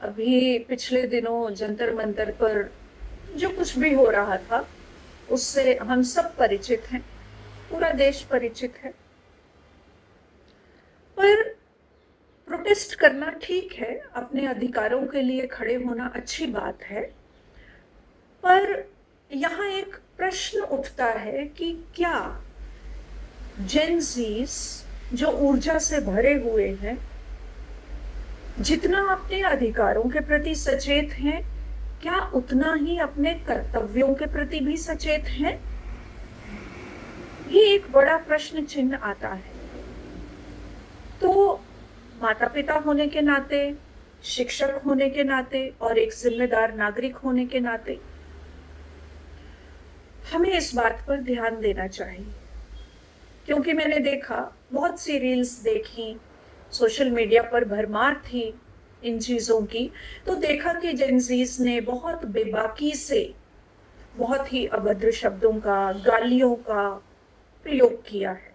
अभी पिछले दिनों जंतर मंतर पर जो कुछ भी हो रहा था उससे हम सब परिचित हैं, पूरा देश परिचित है। पर प्रोटेस्ट करना ठीक है, अपने अधिकारों के लिए खड़े होना अच्छी बात है। पर यहाँ एक प्रश्न उठता है कि क्या जेन ज़ीस जो ऊर्जा से भरे हुए हैं, जितना अपने अधिकारों के प्रति सचेत हैं, क्या उतना ही अपने कर्तव्यों के प्रति भी सचेत हैं? ये एक बड़ा प्रश्न चिन्ह आता है। तो माता पिता होने के नाते, शिक्षक होने के नाते और एक जिम्मेदार नागरिक होने के नाते हमें इस बात पर ध्यान देना चाहिए, क्योंकि मैंने देखा, बहुत सी रील्स देखी, सोशल मीडिया पर भरमार थी इन चीज़ों की, तो देखा कि जेनज़ीज ने बहुत बेबाकी से बहुत ही अभद्र शब्दों का, गालियों का प्रयोग किया है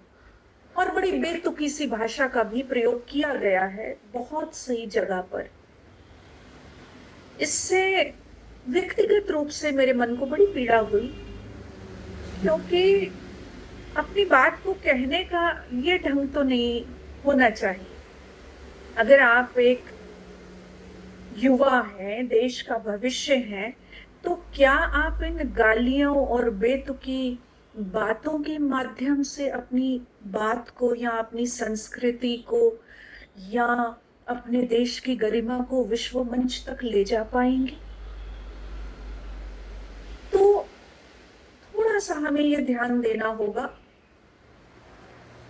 और बड़ी बेतुकी सी भाषा का भी प्रयोग किया गया है बहुत सही जगह पर। इससे व्यक्तिगत रूप से मेरे मन को बड़ी पीड़ा हुई, क्योंकि अपनी बात को कहने का ये ढंग तो नहीं होना चाहिए। अगर आप एक युवा हैं, देश का भविष्य हैं, तो क्या आप इन गालियों और बेतुकी बातों के माध्यम से अपनी बात को या अपनी संस्कृति को या अपने देश की गरिमा को विश्व मंच तक ले जा पाएंगे? तो थोड़ा सा हमें ये ध्यान देना होगा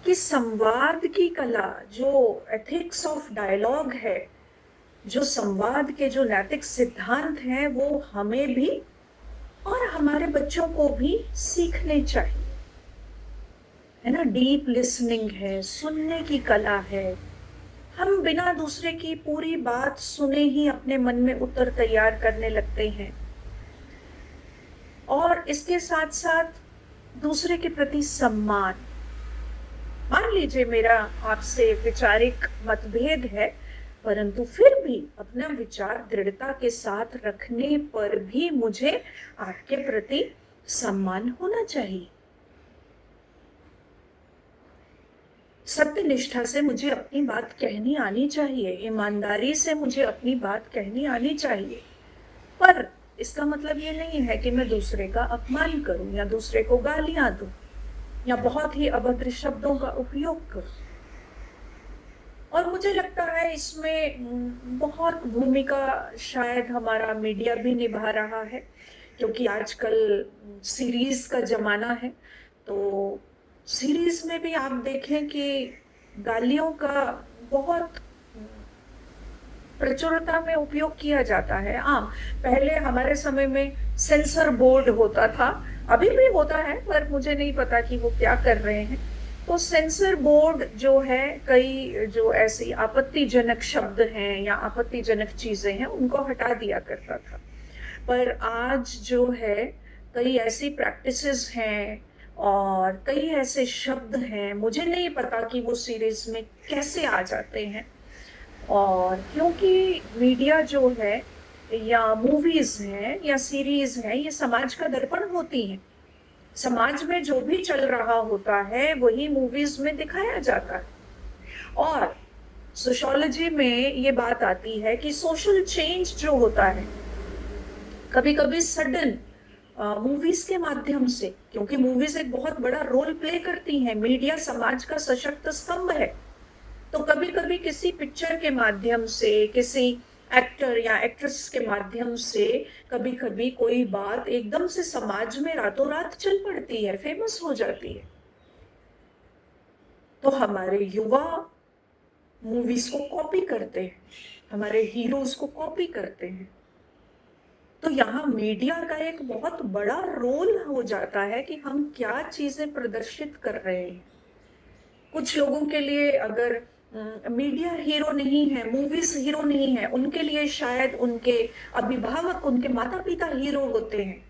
कि संवाद की कला, जो एथिक्स ऑफ डायलॉग है, जो संवाद के जो नैतिक सिद्धांत हैं, वो हमें भी और हमारे बच्चों को भी सीखने चाहिए, है ना। डीप लिसनिंग है, सुनने की कला है। हम बिना दूसरे की पूरी बात सुने ही अपने मन में उत्तर तैयार करने लगते हैं, और इसके साथ साथ दूसरे के प्रति सम्मान। मान लीजिए मेरा आपसे वैचारिक मतभेद है, परंतु फिर भी अपना विचार दृढ़ता के साथ रखने पर भी मुझे आपके प्रति सम्मान होना चाहिए। सत्य निष्ठा से मुझे अपनी बात कहनी आनी चाहिए, ईमानदारी से मुझे अपनी बात कहनी आनी चाहिए। पर इसका मतलब ये नहीं है कि मैं दूसरे का अपमान करूं या दूसरे को गालियां दूं या बहुत ही अभद्र शब्दों का उपयोग करूं। और मुझे लगता है इसमें बहुत भूमिका शायद हमारा मीडिया भी निभा रहा है, क्योंकि आजकल सीरीज का जमाना है। तो सीरीज में भी आप देखें कि गालियों का बहुत प्रचुरता में उपयोग किया जाता है। पहले हमारे समय में सेंसर बोर्ड होता था, अभी भी होता है, पर मुझे नहीं पता कि वो क्या कर रहे हैं। तो सेंसर बोर्ड जो है, कई जो ऐसी आपत्तिजनक शब्द हैं या आपत्तिजनक चीजें हैं, उनको हटा दिया करता था। पर आज जो है, कई ऐसी प्रैक्टिसेस हैं और कई ऐसे शब्द हैं, मुझे नहीं पता कि वो सीरीज में कैसे आ जाते हैं। और क्योंकि मीडिया जो है या मूवीज हैं या सीरीज हैं, ये समाज का दर्पण होती हैं। समाज में जो भी चल रहा होता है वही मूवीज में दिखाया जाता है। और सोशियोलॉजी में ये बात आती है कि सोशल चेंज जो होता है कभी कभी सडन मूवीज के माध्यम से, क्योंकि मूवीज एक बहुत बड़ा रोल प्ले करती हैं, मीडिया समाज का सशक्त स्तंभ है। तो कभी कभी किसी पिक्चर के माध्यम से, किसी एक्टर या एक्ट्रेस के माध्यम से कभी कभी कोई बात एकदम से समाज में रातों रात चल पड़ती है, फेमस हो जाती है। तो हमारे युवा मूवीज को कॉपी करते हैं, हमारे हीरोज को कॉपी करते हैं। तो यहाँ मीडिया का एक बहुत बड़ा रोल हो जाता है कि हम क्या चीजें प्रदर्शित कर रहे हैं। कुछ लोगों के लिए अगर मीडिया हीरो नहीं है, मूवीज हीरो नहीं है, उनके लिए शायद उनके अभिभावक, उनके माता पिता हीरो होते हैं।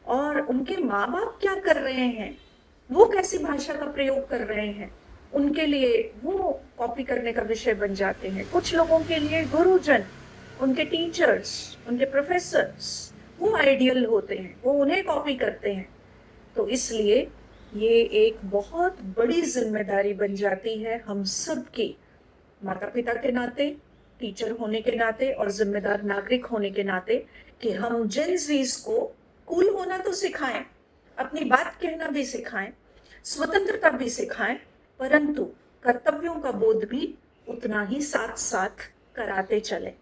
और उनके माँ बाप क्या कर रहे हैं, वो कैसी भाषा का प्रयोग कर रहे हैं, उनके लिए वो कॉपी करने का विषय बन जाते हैं। कुछ लोगों के लिए गुरुजन उनके टीचर्स, उनके प्रोफेसर्स वो आइडियल होते हैं, वो उन्हें कॉपी करते हैं। तो इसलिए ये एक बहुत बड़ी जिम्मेदारी बन जाती है हम सबकी, माता पिता के नाते, टीचर होने के नाते और जिम्मेदार नागरिक होने के नाते, कि हम जेन ज़ीज को कूल होना तो सिखाएं, अपनी बात कहना भी सिखाएं, स्वतंत्रता भी सिखाएं, परंतु कर्तव्यों का बोध भी उतना ही साथ साथ कराते चलें।